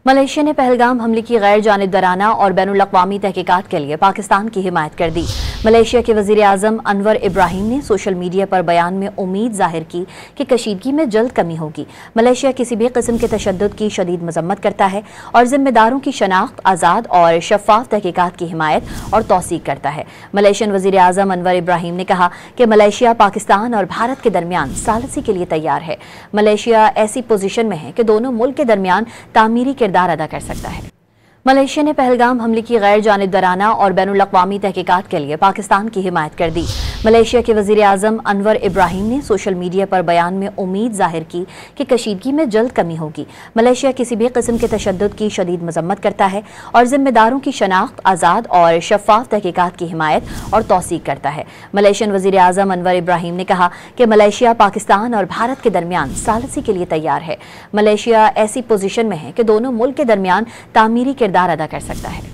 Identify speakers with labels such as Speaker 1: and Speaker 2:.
Speaker 1: Malaysia ने पहलगाम हमले की गैर जानिबदाराना और बैनुल-अक़वामी तहकीकात के लिए पाकिस्तान की हिमायत कर दी। मलेशिया के वज़ीर आज़म अनवर इब्राहिम ने सोशल मीडिया पर बयान में उम्मीद जाहिर की कि कशीदगी में जल्द कमी होगी। मलेशिया किसी भी किस्म के तशद्दुद की शदीद मजम्मत करता है और जिम्मेदारों की शनाख्त, आज़ाद और शफाफ तहकीकात की हिमायत और तौसीक करता है। मलेशियन वज़ीर आज़म अनवर इब्राहिम ने कहा कि मलेशिया पाकिस्तान और भारत के दरमियान सालसी के लिए तैयार है। मलेशिया ऐसी पोजीशन में है कि दोनों मुल्क के दरमियान तामीरी किरदार अदा कर सकता है। मलेशिया ने पहलगाम हमले की गैर जानिबदाराना और बैनुल-अक़वामी तहकीकात के लिए पाकिस्तान की हिमायत कर दी। मलेशिया के वज़ीर आज़म अनवर इब्राहिम ने सोशल मीडिया पर बयान में उम्मीद जाहिर की कि कशीदगी में जल्द कमी होगी। मलेशिया किसी भी किस्म के तशद्दुद की शदीद मजम्मत करता है और जिम्मेदारों की शनाख्त, आज़ाद और शफाफ तहकीकात की हिमायत और तौसीक करता है। मलेशियन वज़ीर आज़म अनवर इब्राहिम ने कहा कि मलेशिया पाकिस्तान और भारत के दरमियान सालसी के लिए तैयार है। मलेशिया ऐसी पोजीशन में है कि दोनों मुल्क के दरमियान तामीरी किरदार अदा कर सकता है।